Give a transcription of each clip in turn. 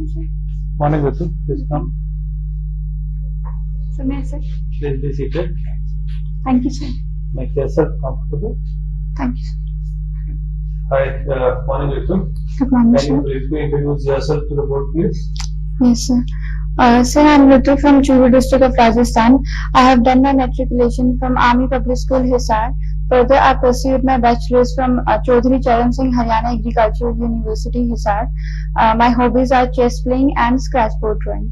afternoon, sir. Morning, Ritu. Please come. So, may I, sir? Please be seated. Thank you, sir. Make yourself comfortable. Thank you, sir. Hi, morning, Ritu. Good morning, Can you sir. briefly introduce yourself to the board, please? Yes, sir. Sir, I am Ritu from Churu district of Rajasthan. I have done my matriculation from Army Public School, Hisar. Further, I pursued my bachelor's from Chaudhary Charan Singh Haryana Agricultural University, Hisar. My hobbies are chess playing and scratchboard drawing.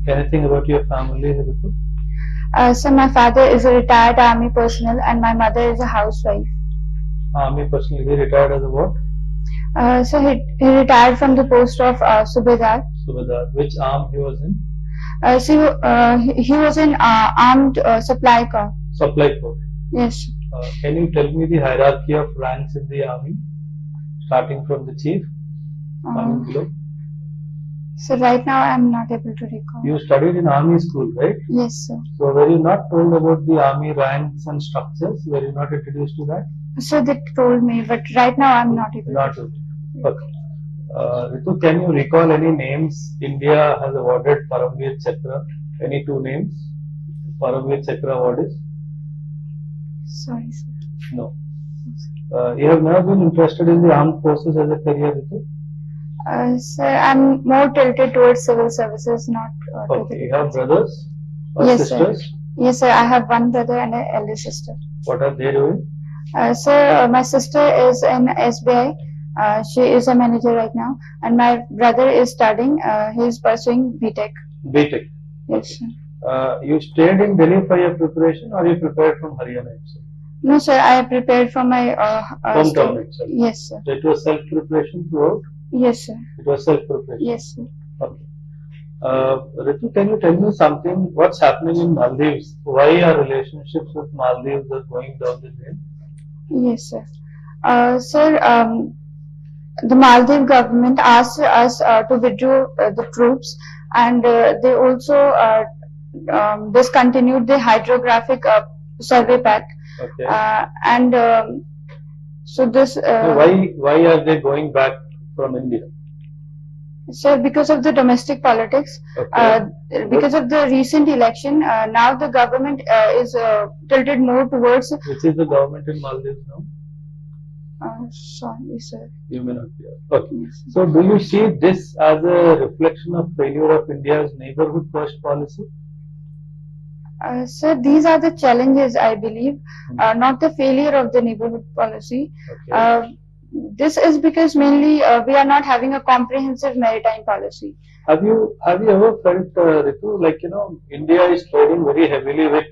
Anything about your family, Ritu? So, my father is a retired army personnel and my mother is a housewife. Army personally, he retired as a what? So, he retired from the post of Subedar. Subedar. Which arm he was in? He was in armed supply corps. Supply corps. Yes. Can you tell me the hierarchy of ranks in the army, starting from the chief, coming below? So right now I am not able to recall. You studied in army school, right? Yes, sir. So were you not told about the army ranks and structures? Were you not introduced to that? So they told me, but right now I am not able. Not to. Okay. Ritu, can you recall any names India has awarded Paramveer Chakra? Any two names? Paramveer Chakra awardees? Sorry, sir. No. You have never been interested in the armed forces as a career, Ritu? Sir, I'm more tilted towards civil services, not. Okay. You have brothers or Yes, sisters? sir. Yes, sir. I have one brother and an elder sister. What are they doing? Sir, my sister is in SBI. She is a manager right now, and my brother is studying. He is pursuing BTech. BTech. Yes, sir. You stayed in Delhi for your preparation, or you prepared from Haryana itself? No, sir. I prepared for my Hometown itself. Yes, sir. So it was self-preparation throughout? Yes, sir. It was self-preparation? Yes, sir. Okay. Ritu, can you tell me something? What's happening in Maldives? Why our relationships with Maldives are going down the drain? Yes, sir. Sir, the Maldives government asked us to withdraw the troops, and they also discontinued the hydrographic survey pack. Okay. So this. So why are they going back from India? Sir, because of the domestic politics, Okay. because of the recent election, now the government is tilted more towards. Which is the government in Maldives now? Sorry, sir. You may not be. Okay. So do you see this as a reflection of failure of India's neighborhood first policy? Sir, these are the challenges, I believe, not the failure of the neighborhood policy. Okay. This is because mainly we are not having a comprehensive maritime policy. Have you ever felt, Ritu, like, India is trading very heavily with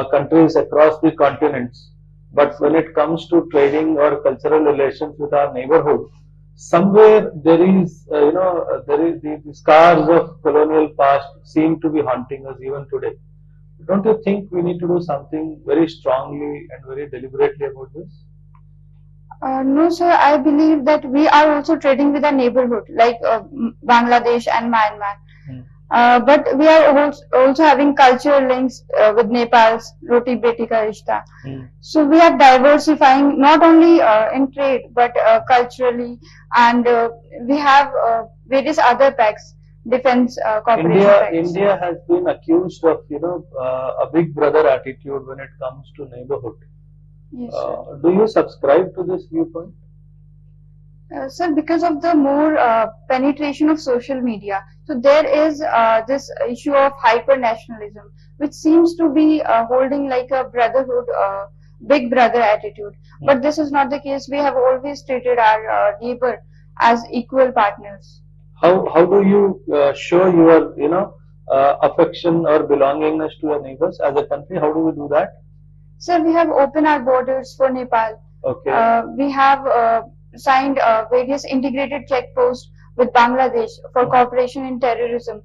countries across the continents, but when it comes to trading or cultural relations with our neighborhood, somewhere there is, the scars of colonial past seem to be haunting us even today. Don't you think we need to do something very strongly and very deliberately about this? No, sir. I believe that we are also trading with our neighborhood, like Bangladesh and Myanmar. But we are also having cultural links with Nepal's Roti Beti Ka Rishta. So we are diversifying not only in trade but culturally, and we have various other pacts, defense cooperation pacts. India has been accused of a big brother attitude when it comes to neighborhood. Yes, do you subscribe to this viewpoint? Sir, because of the more penetration of social media, so there is this issue of hyper-nationalism, which seems to be holding like a brotherhood, big brother attitude. But this is not the case. We have always treated our neighbor as equal partners. How do you show your affection or belongingness to your neighbors as a country? How do we do that? Sir, we have opened our borders for Nepal. Okay. We have signed various integrated checkposts with Bangladesh for cooperation in terrorism,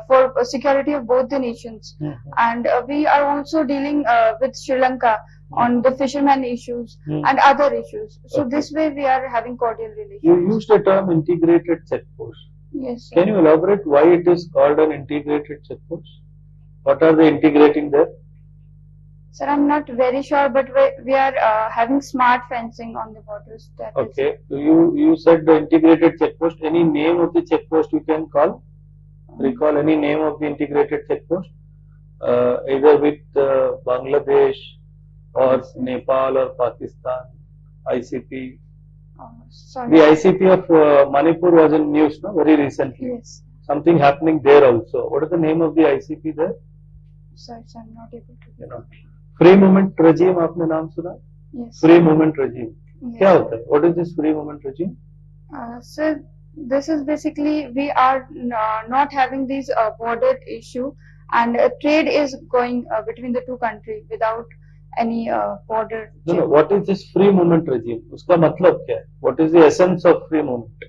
for security of both the nations. And we are also dealing with Sri Lanka on the fishermen issues and other issues. So this way we are having cordial relations. You used the term integrated checkpost. Yes, sir. Can you elaborate why it is called an integrated checkpost? What are they integrating there? Sir, I'm not very sure, but we are having smart fencing on the borders. That is Okay. You said the integrated checkpost. Any name of the checkpost you can call? Recall any name of the integrated checkpost? Either with Bangladesh or Nepal or Pakistan, ICP. sorry. The ICP of Manipur was in news, no, very recently. Yes. Something happening there also. What is the name of the ICP there? Sir, I'm not able to. You know, free movement regime. आपने नाम सुना? Yes. Free movement regime. Yes. क्या होता है? What is this free movement regime? Sir, this is basically we are not having this border issue, and trade is going between the two countries without any border. No. What is this free movement regime? उसका मतलब क्या है? What is the essence of free movement?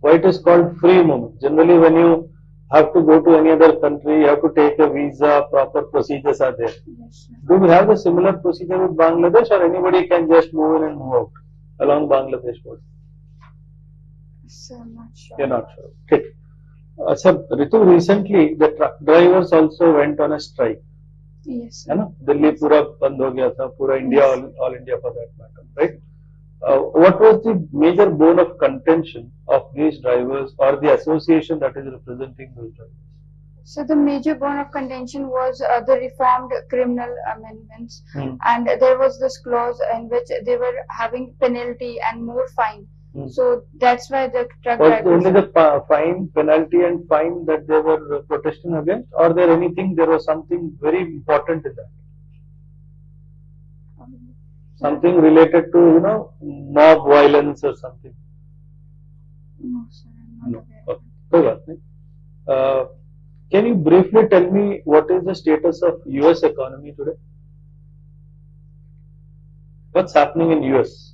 Why it is called free movement? Generally, when you have to go to any other country, you have to take a visa, proper procedures are there. Yes, sir. Do we have the similar procedure with Bangladesh, or anybody can just move in and move out along Bangladesh border? Sir, I'm not sure. You're not sure. Okay. So, Ritu, recently the truck drivers also went on a strike. Yes, है sir. ना? दिल्ली पूरा बंद हो गया था, पूरा India, all India for that matter, right? What was the major bone of contention of these drivers or the association that is representing those drivers? So the major bone of contention was the reformed criminal amendments, Hmm. and there was this clause in which they were having penalty and more fine. So that's why the truck Was drivers. only the fine, penalty and fine that they were protesting against, or there anything, there was something very important in that? Something related to, you know, mob violence or something? No, sir, I'm not aware. Okay. कोई बात नहीं. Can you briefly tell me what is the status of US economy today? What's happening in US?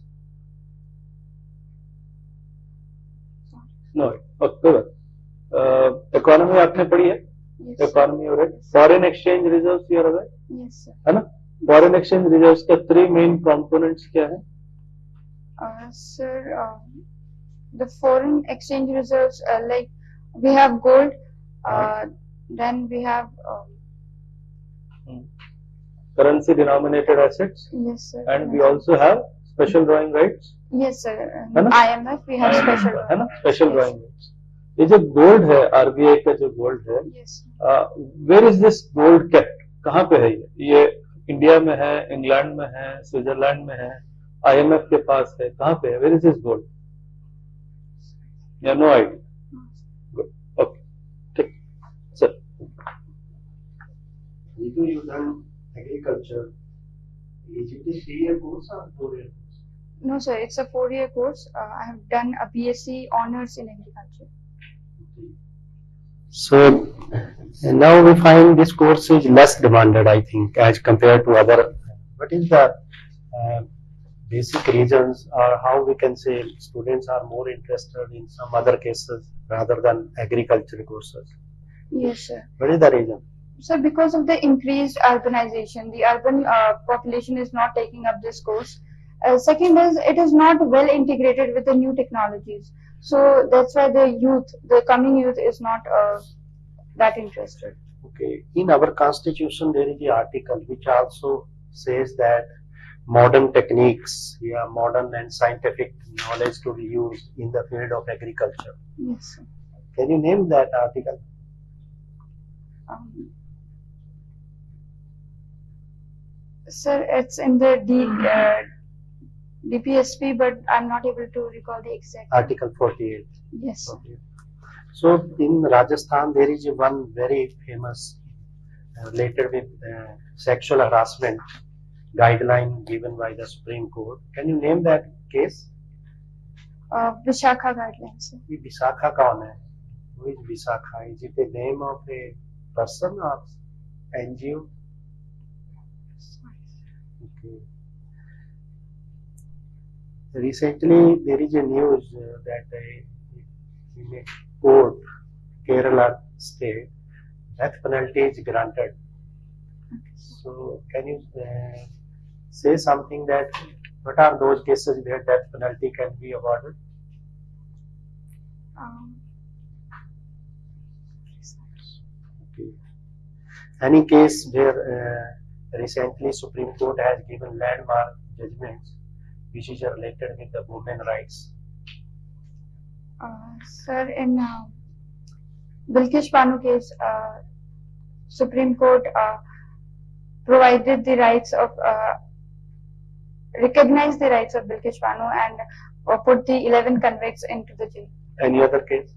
No. Okay, कोई बात. Economy आपने पढ़ी है? Yes, sir. Economy हो रहा है. Foreign exchange reserves you are aware? Yes, sir. है ना? Foreign exchange reserves के 3 main components क्या है? Sir, the foreign exchange reserves, like we have gold, then we have Currency denominated assets, yes, sir. and we also have special drawing rights. Yes, sir. है ना? IMF we have special. है ना? Special drawing rights. ये जो gold है, RBI का जो gold है, Yes. where is this gold kept? कहाँ पे है ये? ये इंडिया में है, इंग्लैंड में है, स्विट्जरलैंड में है, IMF के पास है, कहाँ पे है? Where is this gold? You have no idea. Good. Okay. ठीक. Sir. Ritu, you done agriculture. Is it a 3-year course or 4-year course? No, sir. It's a 4-year course. I have done a BSc honors in agriculture. So now we find this course is less demanded, I think, as compared to other. What is the basic reasons, or how we can say students are more interested in some other cases rather than agriculture courses? Yes, sir. What is the reason? So because of the increased urbanization, the urban population is not taking up this course. Second is it is not well integrated with the new technologies. So that's why the coming youth is not that interested. Okay. In our constitution, there is the article which also says that modern techniques, modern and scientific knowledge to be used in the field of agriculture. Yes, sir. Can you name that article? Sir, it's in the DPSP, but I'm not able to recall the exact. Article 48. Yes, sir. Okay. So in Rajasthan, there is one very famous related with sexual harassment guideline given by the Supreme Court. Can you name that case? Vishakha guidelines, sir. ये विशाखा कौन है? Who is Vishakha? Is it a name of a person or NGO? Okay. Recently, there is a news that in a court, Kerala state, death penalty is granted. So, can you say something that what are those cases where death penalty can be awarded? Okay. Any case where Recently, Supreme Court has given landmark judgments which is related with the women rights. Sir, in Bilkish Banu case, Supreme Court provided the rights of, recognized the rights of Bilkish Banu and put the 11 convicts into the jail. Any other case?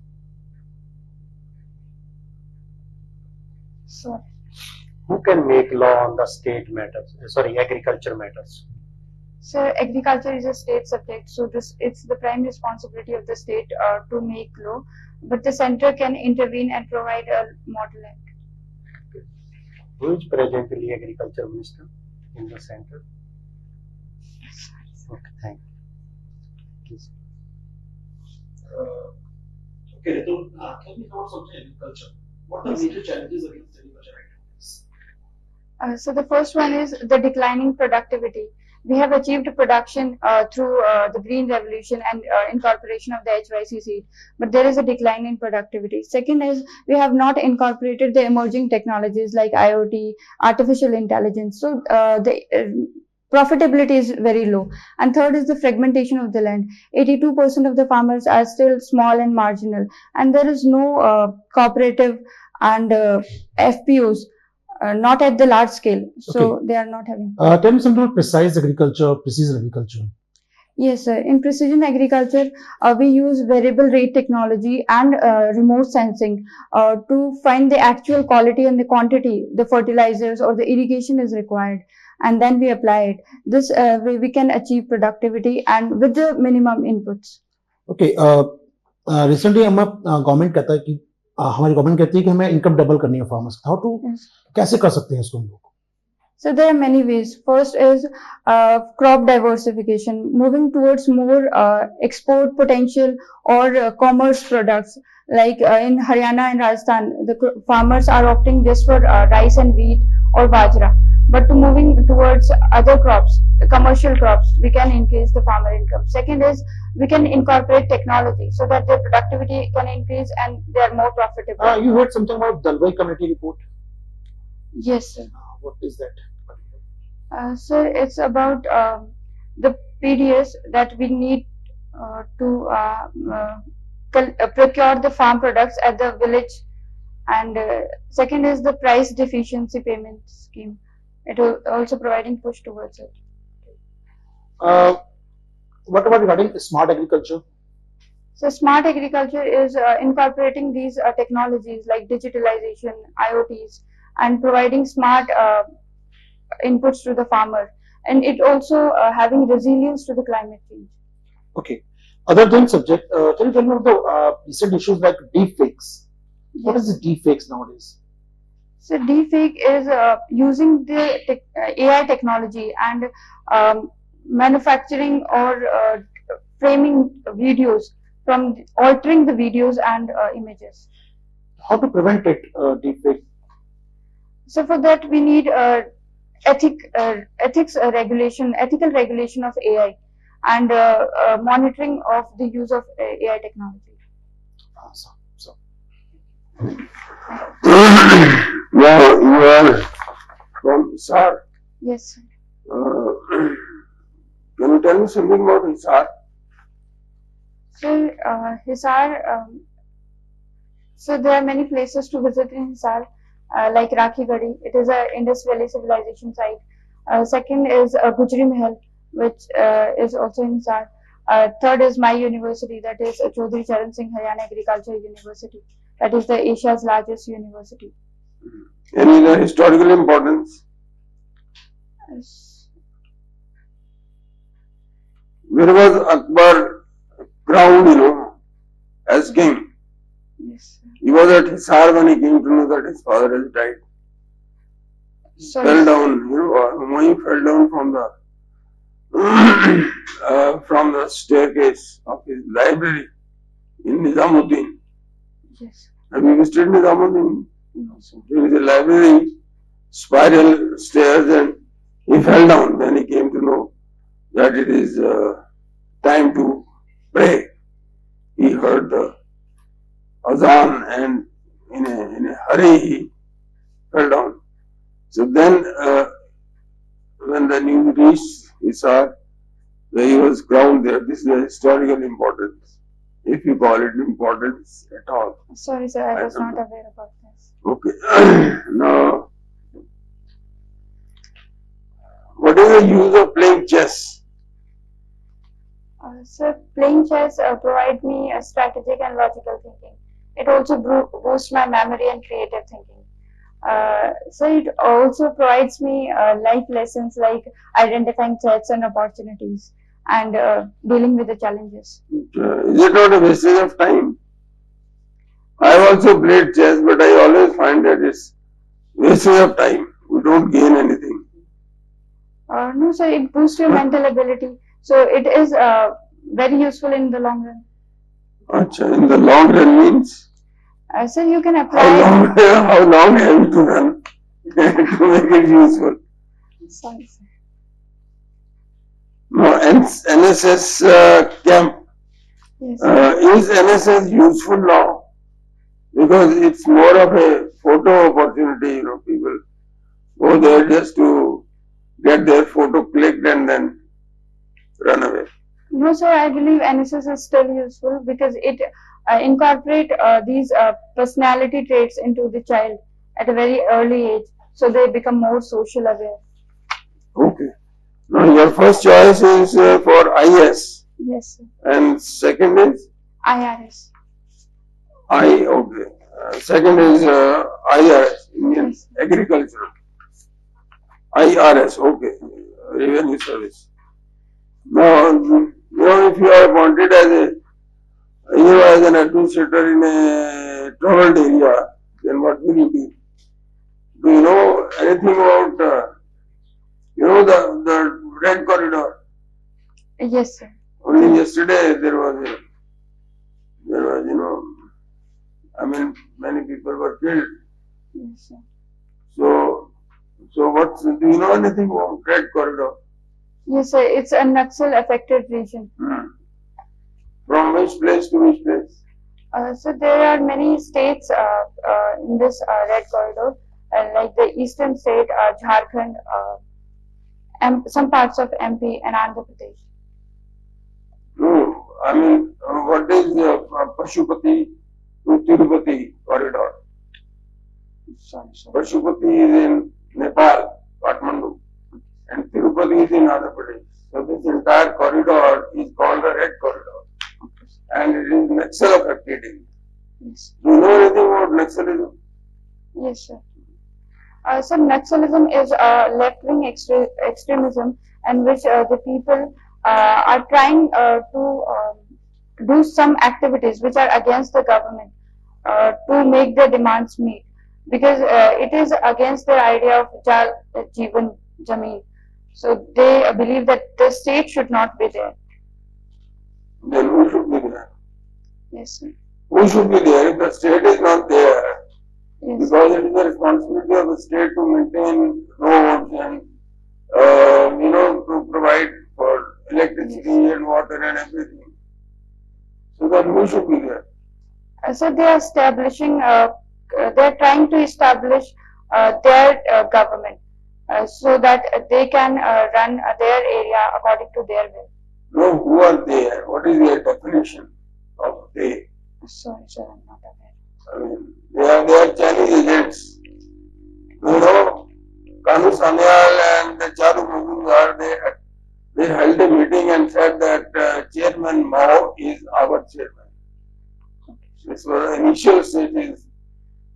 So, Who can make law on the state matters? Sorry, agriculture matters. sir, agriculture is a state subject, so it's the prime responsibility of the state to make law, but the center can intervene and provide a model act. Who is presently agriculture minister in the center? Okay, thank you. Please. Okay, Ritu, can we cover something agriculture? What are major challenges against agriculture right now? So the first one is the declining productivity. We have achieved production through the green revolution and incorporation of the HYDERABAD, but there is a decline in productivity. Second is we have not incorporated the emerging technologies like IoT, artificial intelligence. So the profitability is very low. And third is the fragmentation of the land. 82% of the farmers are still small and marginal, and there is no cooperative and FPOs. Not at the large scale, so Okay. they are not having. Tell me something about precision agriculture. Yes, sir. In precision agriculture, we use variable rate technology and remote sensing to find the actual quality and the quantity the fertilizers or the irrigation is required, and then we apply it. This way we can achieve productivity and with the minimum inputs. Okay. Recently government कहता है कि हमारी government कहती है कि हमें income double करनी है फार्मर्स। How to Yes. कैसे कर सकते हैं इसको हम लोग? So there are many ways. First is crop diversification, moving towards more export potential or commerce products. Like in Haryana and Rajasthan, the farmers are opting just for rice and wheat or bajra. But to moving towards other crops, commercial crops, we can increase the farmer income. Second is we can incorporate technology so that their productivity can increase and they are more profitable. You heard something about Dalwai Committee report. Yes, sir. What is that? So it's about the PDS that we need to procure the farm products at the village, and second is the price deficiency payment scheme. It will also providing push towards it. What about regarding smart agriculture? So smart agriculture is incorporating these technologies like digitalization, IoTs, and providing smart inputs to the farmer, and it also having resilience to the climate change. Okay. Other than subject, can you tell me about the recent issues like deepfakes? What is the deepfakes nowadays? So deepfake is using the AI technology and manufacturing or framing videos from altering the videos and images. How to prevent it, deepfake? So for that we need ethics regulation, ethical regulation of AI, and monitoring of the use of AI technology. So. Yeah, you are from Hisar. Yes, sir. Can you tell me something about Hisar? So Hisar, so there are many places to visit in Hisar, like Rakhi Gadi. It is a Indus Valley civilization site. Second is Gujri Mahal, which is also in Hisar. Third is my university, that is Chaudhary Charan Singh Haryana Agriculture University. That is the Asia's largest university. Any other historical importance? Where was Akbar crowned, as king? Yes. He was at Hisar when he came to know that his father has died. So Fell down, Humayun fell down from the staircase of his library in Nizamuddin. yes. Have you visited Nizamuddin? There is a library, spiral stairs, and he fell down when he came to know that it is time to pray. He heard the azan and in a hurry he fell down. So then when the news reached Hisar, where he was crowned there. This is the historical importance, if you call it importance at all. Sorry, sir, I was not aware about this. Okay. Now, what is the use of playing chess? So playing chess provide me a strategic and logical thinking. It also boosts my memory and creative thinking. So it also provides me life lessons like identifying threats and opportunities and dealing with the challenges. Is it not a wastage of time? I have also played chess, but I always find that it's wastage of time. We don't gain anything. No, so it boosts your mental ability. So it is very useful in the long run. Acha, in the long run means So you can how apply. long have you to run to make it useful? Sorry, sir. No, NSS camp. Yes. Is NSS useful now? Because it's more of a photo opportunity, people go there just to get their photo clicked and then run away. No, sir, I believe NSS is still useful because it incorporate these personality traits into the child at a very early age, so they become more social aware. Okay. Now your first choice is for IS Yes, sir. and second is IRS. okay. Second is IRS, Indian Yes. Agricultural. IRS, okay. Revenue Service. Now, if you are appointed as as an administrator in a troubled area, then what will you do? Do you know anything about, the Red Corridor? Yes, sir. Only yesterday there was, many people were killed. Yes, sir. Do you know anything about Red Corridor? Yes, sir. It's a Naxal affected region. From which place to which place? So there are many states in this red corridor, like the eastern state, Jharkhand, some parts of MP and Andhra Pradesh. No, what is Pashupati to Tirupati corridor? Sorry, sir. Pashupati is in Nepal, Kathmandu, and Tirupati is in Andhra Pradesh. So this entire corridor is called the Red Corridor, and it is Naxal affected area. Yes. Do you know anything about Naxalism? Yes, sir. So Naxalism is left-wing extremism in which the people are trying to do some activities which are against the government to make their demands meet, because it is against their idea of Jal Jeevan Jameen. So they believe that the state should not be there. Then who should be there? Yes, sir. Who should be there if the state is not there? Yes. Because it is the responsibility of the state to maintain roads and to provide for electricity and water and everything. So then who should be there? So they are establishing, they are trying to establish their government so that they can run their area according to their will. No, who are there? What is their definition of they? Sorry, sir, I'm not aware. They are Chinese agents. Kanu Sanyal and Charu Mazumdar, they held a meeting and said that Chairman Mao is our chairman. This was the initial stages,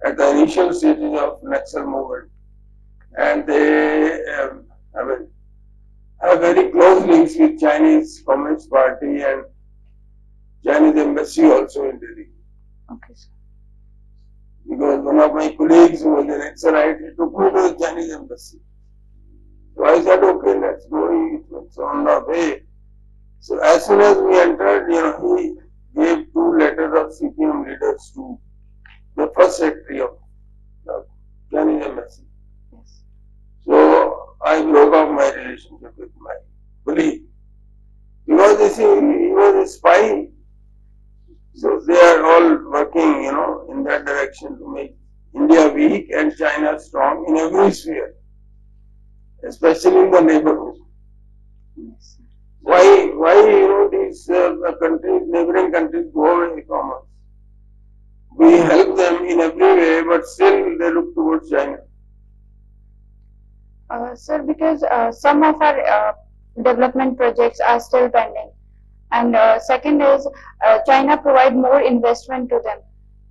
at the initial stages of Naxal movement. And they, have very close links with Chinese Communist Party and Chinese Embassy also in Delhi. Okay, sir. Because one of my colleagues who was an Naxalite, he took me to the Chinese Embassy. So I said, okay, let's go, it's on the way. So as soon as we entered, he gave 2 letters of CPM leaders to the first secretary of the Chinese Embassy. Yes. So I broke off my relationship with my colleague. Because you see, he was a spy. So they are all working, in that direction to make India weak and China strong in every sphere. especially in the neighborhood. Yes, sir. Why these countries, neighboring countries go away from us? We help them in every way, but still they look towards China. Sir, because some of our development projects are still pending, and second is China provide more investment to them,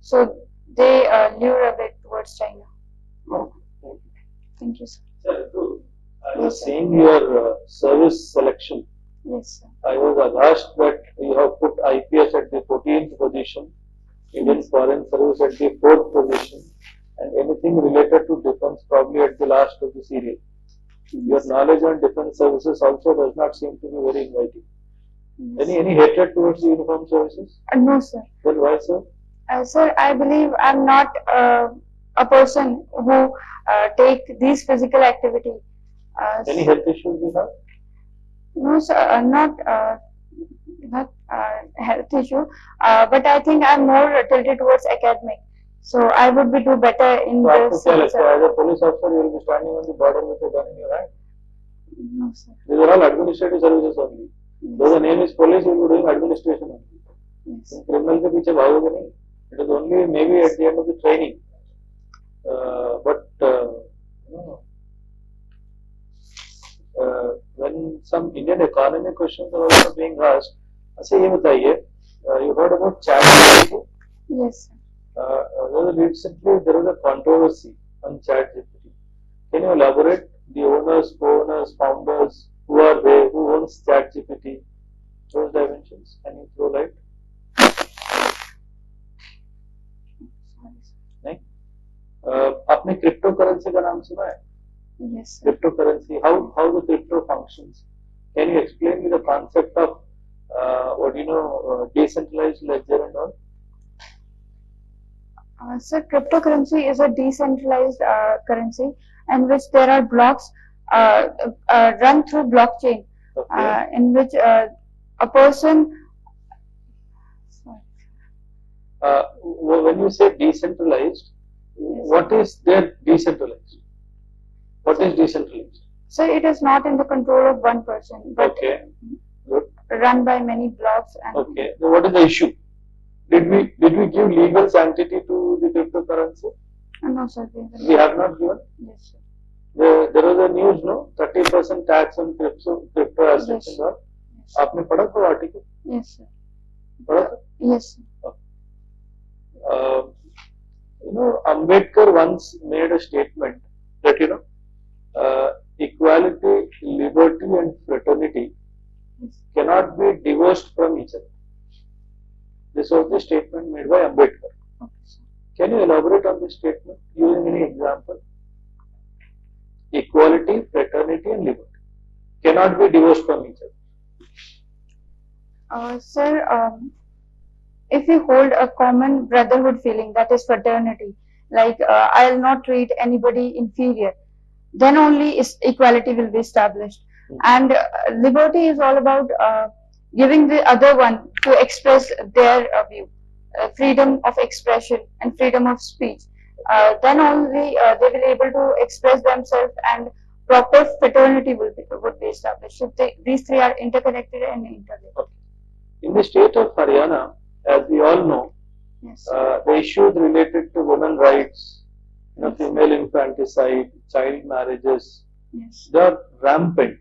so they lure a bit towards China. No. Thank you, sir. Sir, I Yes, was sir. seeing your service selection. Yes, sir. I was aghast that you have put IPS at the 14th position, Indian Foreign Service at the 4th position, and anything related to defense probably at the last of the serial. Your knowledge on defense services also does not seem to be very inviting. Yes. Any hatred towards the uniformed services? No, sir. Then why, sir? Sir, I believe I'm not a person who take these physical activity. Any health issues you have? No, sir, not health issue, but I think I'm more tilted towards academic. So I would be do better in So आपको this. क्या लगता है, as a police officer you will be standing on the border with a gun in your hand? No, sir. These are all administrative services only. Though the name is police, you will be doing administration only. Yes. Criminal के पीछे भागोगे नहीं. It is only maybe at the end of the training. When some Indian economy questions are also being asked, अच्छा ये बताइए, you heard about ChatGPT? Yes, sir. Recently there was a controversy on ChatGPT. Can you elaborate the owners, co-owners, founders, who are they, who owns ChatGPT, those dimensions? Can you throw light? Sorry, sir. नहीं? आपने cryptocurrency का नाम सुना है? Yes, sir. Cryptocurrency, how the crypto functions? Can you explain me the concept of decentralized ledger and all? Sir, cryptocurrency is a decentralized currency in which there are blocks run through blockchain, Okay. in which a person. Sorry. When you say decentralized, what is there decentralized? What is decentralized? So it is not in the control of one person, but Okay, good. run by many blocks. And Okay, so what is the issue? Did we give legal sanctity to the cryptocurrency? No, sir. We have not given. Yes, sir. There was a news, no? 30% tax on crypto assets Yes. and all. Yes, आपने पढ़ा था article? yes, sir. पढ़ा था? Yes, sir. Ambedkar once made a statement that equality, liberty, and fraternity Yes. cannot be divorced from each other. This was the statement made by Ambedkar. Okay, sir. Can you elaborate on this statement using any example? Equality, fraternity, and liberty cannot be divorced from each other. Sir, if we hold a common brotherhood feeling, that is fraternity, like I'll not treat anybody inferior, then only equality will be established. And liberty is all about giving the other one to express their view, freedom of expression and freedom of speech. Then only they will be able to express themselves, and proper fraternity would be established. So these three are interconnected and interlinked. Okay. In the state of Haryana, as we all know, Yes. the issues related to women rights, female infanticide, child marriages, Yes. they are rampant.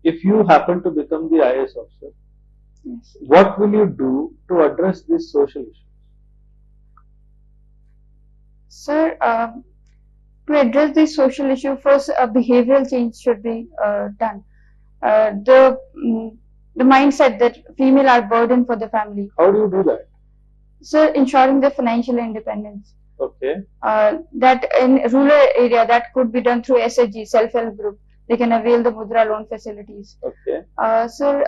If you happen to become the IAS officer, Yes. what will you do to address these social issues? Sir, to address this social issue, first a behavioral change should be done. The mindset that female are burden for the family. How do you do that? Sir, ensuring their financial independence. Okay. That in rural area, that could be done through SHG, self-help group. They can avail the Mudra loan facilities. Okay. Sir,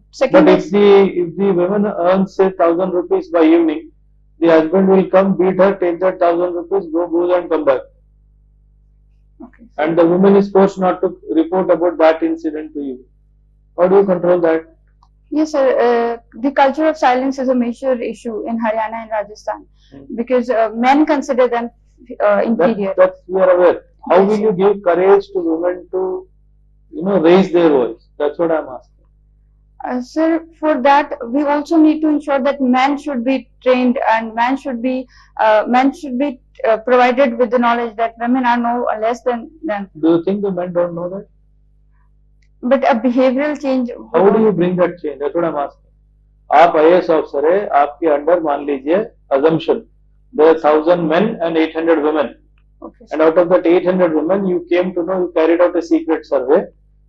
second But is, if the woman earns say 1,000 rupees by evening, the husband will come beat her, take that 1,000 rupees, go booze and come back. okay. And the woman is forced not to report about that incident to you. How do you control that? Yes, sir. The culture of silence is a major issue in Haryana and Rajasthan because men consider them inferior. That's we are aware. How Yes, will you give courage to women to raise their voice? That's what I'm asking. Sir, for that we also need to ensure that men should be trained and men should be provided with the knowledge that women are no less than them. Do you think the men don't know that? But a behavioral change. How do you bring that change? That's what I'm asking. आप IAS officer है, आपके under मान लीजिए assumption there are 1,000 men and 800 women. Okay, And out of that 800 women, you came to know, you carried out a secret survey.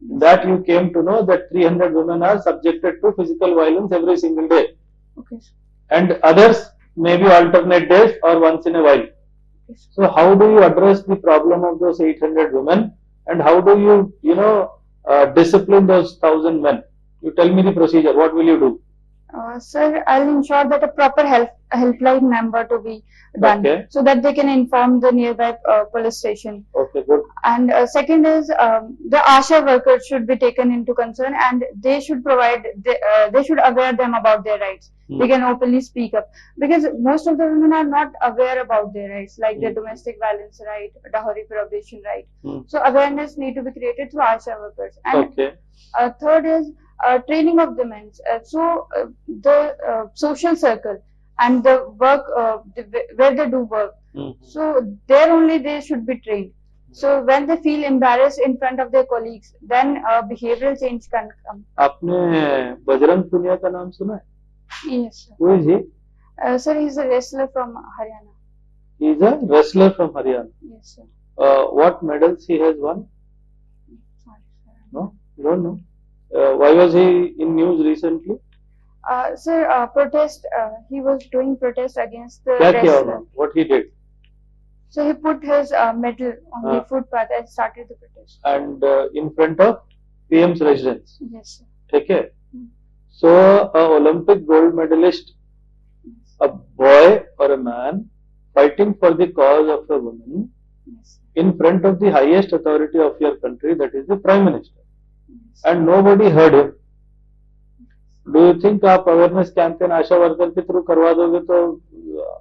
In that you came to know that 300 women are subjected to physical violence every single day. okay, And others maybe alternate days or once in a while. So how do you address the problem of those 800 women? And how do you, discipline those 1,000 men? You tell me the procedure. What will you do? Sir, I'll ensure that a proper helpline number to be done, Okay. so that they can inform the nearby police station. Okay, good. And second is the ASHA workers should be taken into concern, and they should they should aware them about their rights. They can openly speak up, because most of the women are not aware about their rights, like their domestic violence right, dowry prohibition right. So awareness need to be created through ASHA workers. And Okay. third is training of the men. The social circle and the work where they do work. So there only they should be trained. So when they feel embarrassed in front of their colleagues, then behavioral change can come. आपने बजरंग पुनिया का नाम सुना है? Yes, sir. Who is he? Sir, he's a wrestler from Haryana. He is a wrestler from Haryana. Yes, sir. What medals he has won? Sorry, sir. No, you don't know. Why was he in news recently? Sir, protest. He was doing protest against the क्या किया wrestler. उन्होंने? What he did? So he put his medal on the footpath and started the protest. And in front of PM's residence. Yes, sir. ठीक है? So a Olympic gold medalist, a boy or a man fighting for the cause of a woman Yes, sir. in front of the highest authority of your country, that is the Prime Minister. And nobody heard him. Do you think आप awareness campaign आशा worker के through करवा दोगे तो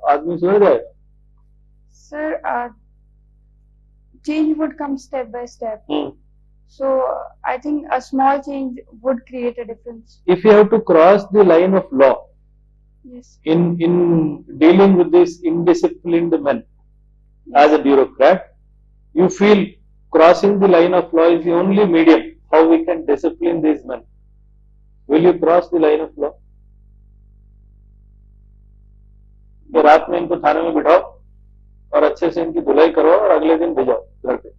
आदमी सुधर जाएगा? Sir, change would come step by step. So I think a small change would create a difference. If you have to cross the line of law Yes. in dealing with these indisciplined men as a bureaucrat, you feel crossing the line of law is the only medium how we can discipline these men. Will you cross the line of law? कि रात में इनको थाने में बिठाओ और अच्छे से इनकी धुलाई करो और अगले दिन भेजाओ घर पे.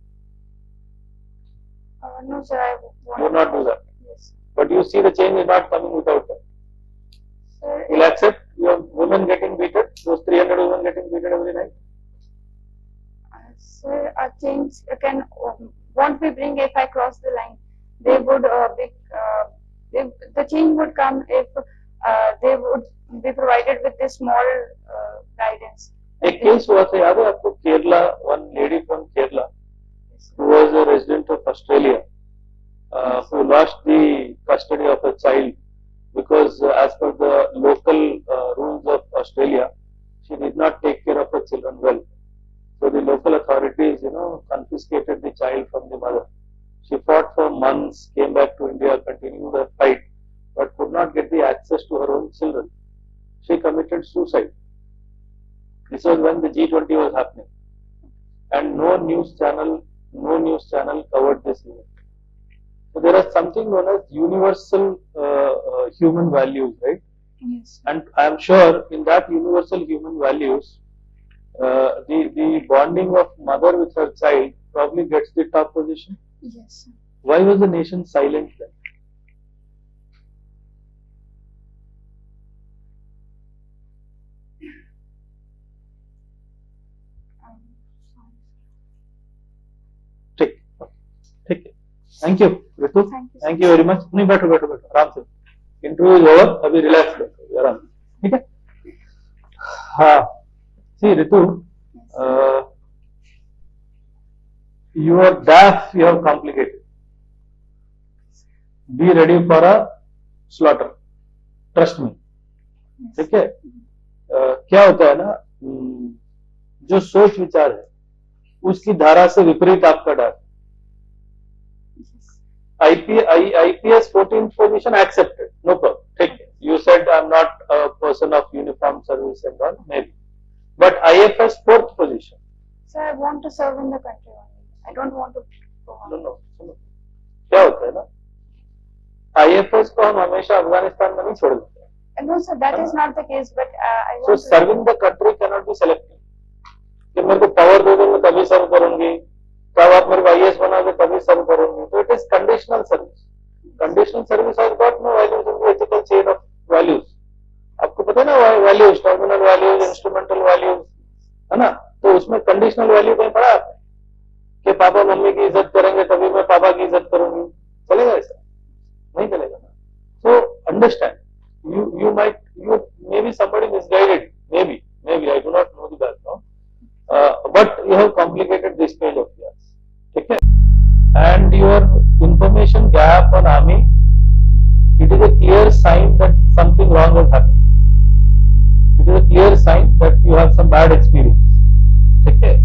No, sir, I You will won't. not do that. Yes. But you see the change is not coming without that. Sir, You'll accept your women getting beaten, those 300 women getting beaten every night. sir, a change can won't be bring if I cross the line. They would the change would come if they would be provided with this moral guidance. एक case हुआ था याद है आपको Kerala one lady from Kerala who was a resident of Australia who lost the custody of a child because as per the local rules of Australia she did not take care of her children well. So the local authorities confiscated the child from the mother. She fought for months, came back to India, continued her fight, but could not get the access to her own children. She committed suicide. This was when the G20 was happening, and no news channel covered this event. So there is something known as universal human values, right? Yes. And I am sure in that universal human values, the bonding of mother with her child probably gets the top position. Yes, sir. Why was the nation silent then? ठीक ठीक है. Thank you, Ritu. Thank you, sir. Thank you very much. नहीं बैठो बैठो बैठो आराम से. Interview is over. अभी रिलैक्स बैठो आराम से. ठीक है. हाँ. See Ritu, you are deaf. You have complicated. Be ready for a slaughter. Trust me. ठीक है. क्या होता है ना, जो सोच विचार है उसकी धारा से विपरीत आपका डर. IPS 14th position accepted, no problem. Take it. You said I'm not a person of uniform service and all, maybe. But IFS 4th position. So I want to serve in the country only. I don't want to go on. No. सुनो, क्या होता है ना, IFS को हम हमेशा अफगानिस्तान में नहीं छोड़ देते. No, sir, that is not the case. But I So want to. serving the country cannot be selective. कि मेरे को पावर दे दो मैं तभी सर्व करूंगी, तब आप मेरे को IAS बना दो तभी सर्व करूंगी. तो it is conditional service. Conditional service has got no values in the ethical chain of values. आपको पता है ना values, terminal values, instrumental values, है ना? तो उसमें conditional value कहीं पड़ा है कि पापा मम्मी की इज्जत करेंगे तभी मैं पापा की इज्जत करूंगी. चलेगा ऐसा? नहीं चलेगा ना. So understand. You maybe somebody misguided. Maybe I do not know the background. But you have complicated this page of yours. Okay? And your information gap on army, it is a clear sign that something wrong has happened. It is a clear sign that you have some bad experience. Okay?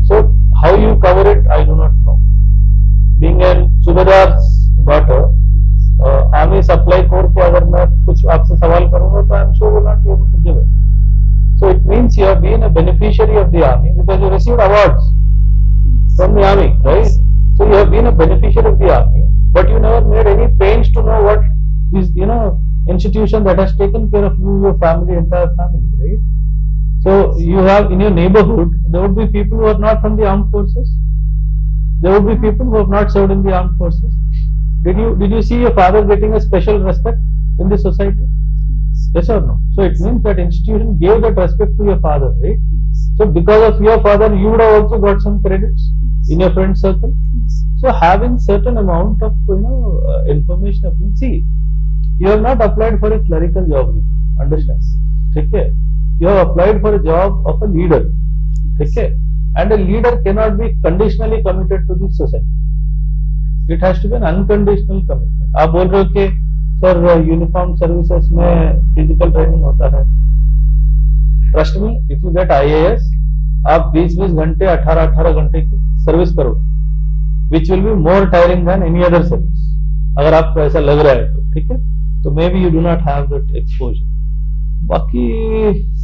So how you cover it, I do not know. Being a Subedar's daughter, army supply corps के अगर मैं कुछ आपसे सवाल करूंगा तो I am sure will not be able to give it. So it means you have been a beneficiary of the army because you received awards from the army, right? So you have been a beneficiary of the army, but you never made any pains to know what is, institution that has taken care of you, your family, entire family, right? So you have in your neighborhood, there would be people who are not from the armed forces. There would be people who have not served in the armed forces. Did you see your father getting a special respect in the society? Yes or no? So it means that institution gave that respect to your father, right? So because of your father, you would have also got some credits in your friend circle. So having certain amount of information of you. See, you have not applied for a clerical job. Understand? Okay? You have applied for a job of a leader. Okay? And a leader cannot be conditionally committed to the society. It has to be an unconditional commitment. आप बोल रहे हो कि sir uniform services में physical training होता है. Trust me, if you get IAS, आप 20-20 घंटे 18-18 घंटे की सर्विस करो, which will be more tiring than any other service. अगर आपको ऐसा लग रहा है तो ठीक है, तो may be you do not have that exposure. बाकी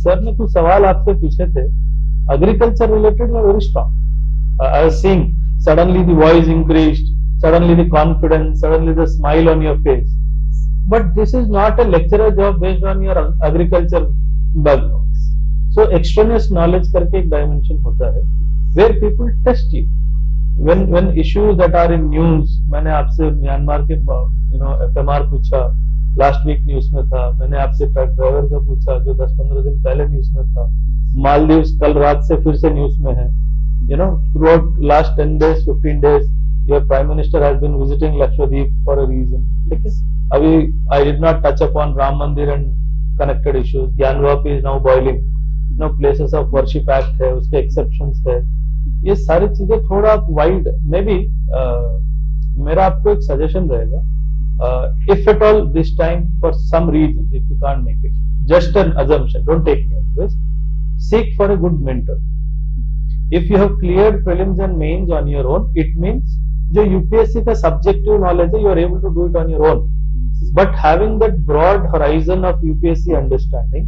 सर ने कुछ सवाल आपसे पूछे थे agriculture related. You are very strong. I was seeing suddenly the voice increased, suddenly the confidence, suddenly the smile on your face. But this is not a lecturer job based on your agriculture background. So extraneous knowledge करके एक dimension होता है where people test you. When issues that are in news, मैंने आपसे Myanmar के FMR पूछा, last week news में था. मैंने आपसे ट्रक ड्राइवर का पूछा जो 10-15 दिन पहले न्यूज में था. मालदीव्स कल रात से फिर से न्यूज में है. Throughout last 10 days, 15 days, your prime minister has been visiting Lakshadweep for a reason. ठीक है? अभी I did not touch upon Ram Mandir and connected issues. Gyanvapi is now boiling. Places of worship act है, उसके exceptions है. ये सारी चीजें थोड़ा आप वाइड. मे बी मेरा आपको एक सजेशन रहेगा, if at all this time for some reason if you can't make it, just an assumption, don't take me on this, seek for a good mentor. If you have cleared prelims and mains on your own, it means जो UPSC का subjective knowledge है, you are able to do it on your own. But having that broad horizon of UPSC understanding,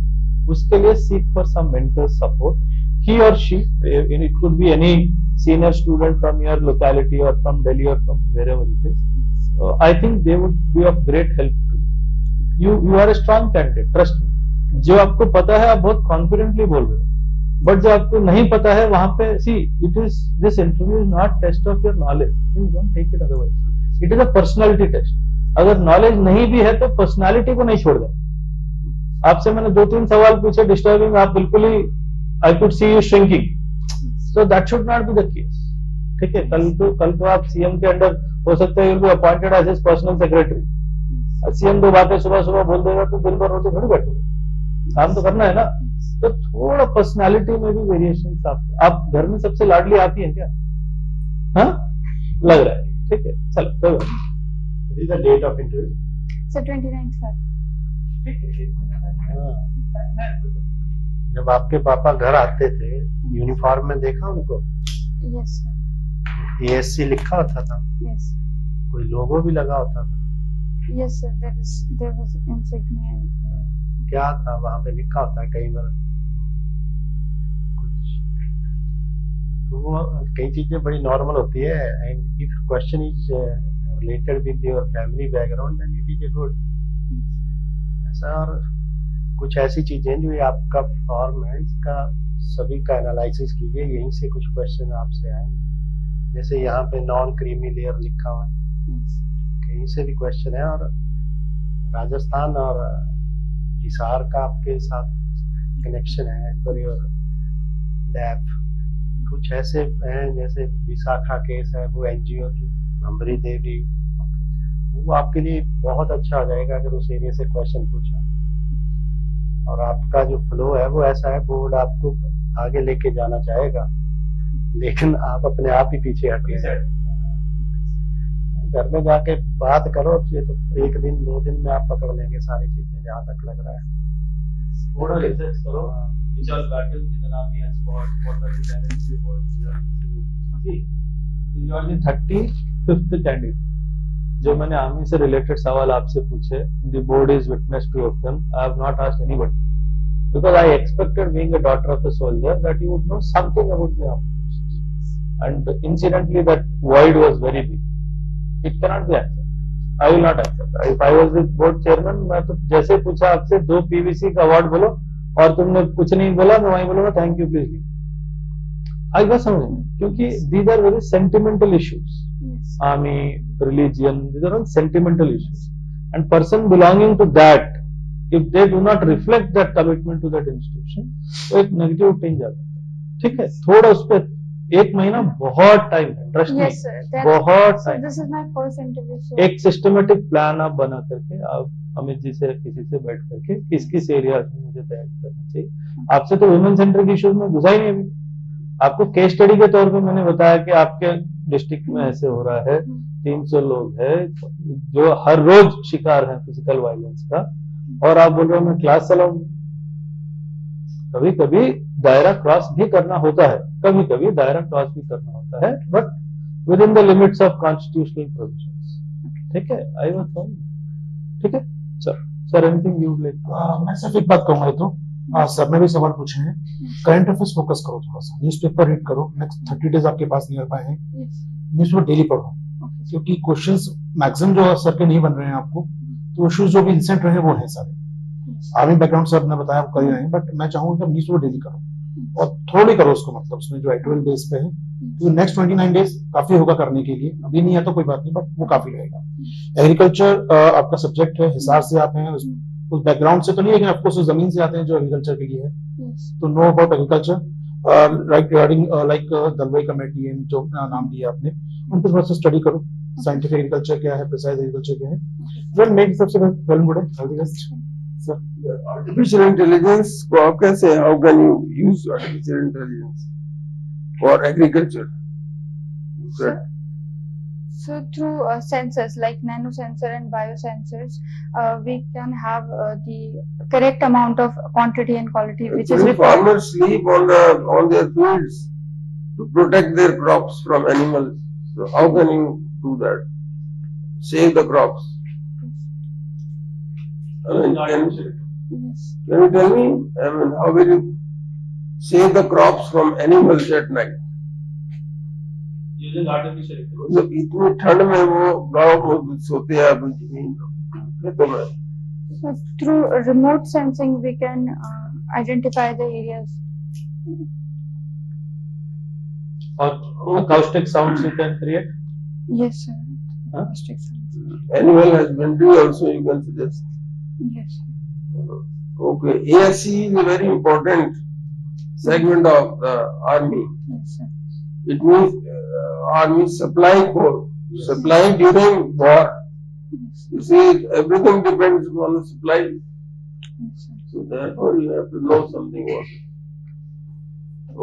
उसके लिए seek for some mentor support. He or she, it could be any senior student from your locality or from Delhi or from wherever it is. I think they would be of great help to you. You are a strong candidate, trust मी. जो आपको पता है आप बहुत confidently बोल रहे हो, but जो आपको नहीं पता है वहां पे, see it is, this interview is not test of your knowledge. Please don't take it otherwise. It is a personality test. अगर नॉलेज नहीं भी है तो पर्सनालिटी को नहीं छोड़ दें. आपसे मैंने 2-3 सवाल पूछे डिस्टर्बिंग, आप बिल्कुल ही, I could see you shrinking. So that should not be the case. ठीक है? कल तो आप सीएम के अंडर हो सकता है, you will be appointed as his personal secretary. CM 2 बातें सुबह बोल देगा तो दिन भर रोते थोड़ी बैठोगे, काम तो करना है ना. तो थोड़ा पर्सनालिटी में भी वेरिएशन. आप घर में सबसे लाडली आप ही हैं क्या? हाँ, लग रहा है. ठीक है, चलो कोई बात नहीं. The date of interview sir 29th Feb. जब आपके पापा घर आते थे यूनिफॉर्म में देखा उनको? Yes sir. ASC लिखा होता था. Yes. कोई लोगो भी लगा होता था? Yes, sir. There was insignia. क्या था वहां पे लिखा होता है कई बार कुछ, तो वो कई चीजें बड़ी नॉर्मल होती है, and if question is related with your family background then it is a good ऐसा। और कुछ ऐसी चीजें जो ये आपका फॉर्म है इसका सभी का एनालिसिस कीजिए, यहीं से कुछ क्वेश्चन आपसे आएंगे। जैसे यहाँ पे नॉन क्रीमी लेयर लिखा हुआ है, कहीं से भी क्वेश्चन है। और राजस्थान और हिसार का आपके साथ कनेक्शन है एज पर योर डैप। कुछ ऐसे हैं जैसे विशाखा केस है, वो एनजीओ थी भंबरी देवी, वो आपके लिए बहुत अच्छा हो जाएगा अगर उस एरिया से क्वेश्चन पूछा। और आपका जो फ्लो है वो ऐसा है, बोर्ड आपको आगे लेके जाना चाहेगा लेकिन आप अपने आप ही पीछे हट गए। घर में जाके बात करो, ये तो 1 दिन 2 दिन में आप पकड़ लेंगे सारी चीजें जहाँ तक लग रहा है। थोड़ा रिसर्च करो, which all battles in the army has fought, what are the challenges you want. See, you are the 35th candidate. जो मैंने आर्मी से रिलेटेड सवाल आपसे पूछे, the board is witness to of them. I have not asked anybody because I expected, being a daughter of a soldier, that you would know something about the armed forces. And incidentally, that void was very big. It cannot be accepted. I will not accept. If I was the board chairman, मैं तो जैसे पूछा आपसे 2 PVC का award बोलो और तुमने कुछ नहीं बोला, मैं वहीं बोलूंगा थैंक यू प्लीज लीव। आई बात समझ में, क्योंकि these are very sentimental issues. Yes. Army, religion, these are all sentimental issues. And person belonging to that, if they do not reflect that commitment to that institution, तो एक negative tinge आता है। ठीक है, थोड़ा उस पर 1 महीना बहुत टाइम है, ट्रस्ट Yes, sir. नहीं, बहुत So time. this is my first interview. So एक सिस्टमेटिक प्लान आप बना करके, आप अमित जी से किसी से बैठ करके किस किस एरिया में मुझे तैयारी करनी चाहिए। आपसे तो वुमेन सेंट्रिक इश्यूज में घुसा ही नहीं अभी। आपको केस स्टडी के तौर पे मैंने बताया कि आपके डिस्ट्रिक्ट में ऐसे हो रहा है, 300 लोग हैं जो हर रोज शिकार हैं फिजिकल वायलेंस का, और आप बोल रहे हो मैं क्लास चलाऊंगी। कभी कभी दायरा क्रॉस भी करना होता है, कभी कभी दायरा क्रॉस भी करना होता है, but with in the limits of constitutional provisions. ठीक है, आई वाज ठीक है sir anything you would like? मैं सिर्फ एक बात कहूंगा, तो सर ने भी सवाल पूछे हैं, करंट अफेयर्स फोकस करो, थोड़ा सा न्यूज़पेपर रीड करो। नेक्स्ट 30 डेज आपके पास नहीं आ पाए हैं, न्यूज़पेपर डेली पढ़ो, क्योंकि क्वेश्चंस मैक्सिमम जो सर के नहीं बन रहे हैं आपको, तो इश्यूज जो भी इंसेंट रहे वो है सारे। आर्मी बैकग्राउंड सर ने बताया आप कर ही रहे हैं, बट मैं चाहूंगा कि न्यूज़पेपर डेली करो और थोड़ी करो उसको, मतलब उसमें जो एडिटोरियल बेस पे है, तो नेक्स्ट 29 डेज काफी होगा करने के लिए। अभी नहीं है तो कोई बात नहीं, बट वो काफी रहेगा। एग्रीकल्चर आपका सब्जेक्ट है, हिसार से आप हैं, उस बैकग्राउंड से तो नहीं, लेकिन ऑफकोर्स उस जमीन से आते हैं जो एग्रीकल्चर के लिए है, तो know about agriculture regarding like Dalwai committee and जो नाम दिया आपने, उन पर थोड़ा सा स्टडी करो। साइंटिफिक एग्रीकल्चर क्या है, प्रिसाइज एग्रीकल्चर क्या है, वेल मेक सबसे वेल गुड है। All the best sir. Artificial intelligence को आप कैसे, how can you use artificial intelligence for agriculture? So through sensors like nanosensor and biosensors, we can have the correct amount of quantity and quality which is Actually, required. farmers sleep on their fields to protect their crops from animals. So how can you do that? Save the crops. I mean, Yes. can you tell me? I mean, how will you save the crops from animals at night? Using artificial intelligence. मतलब इतनी ठंड में वो गाँव में सोते हैं अपनी जमीन खेतों में। So through remote sensing, we can identify the areas. और acoustic sounds you can create. Yes, sir. Huh? Acoustic sounds. Animal husbandry also you can suggest. Yes. Okay, ASC is a very important segment of the army. Yes, sir. It means army supply corps, supply during war. Yes. You see, everything depends on the supply. Yes, sir. So therefore, you have to know something about it.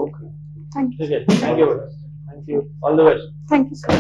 Okay. Thank you. ठीक है, thank you, all the best. Thank you, sir.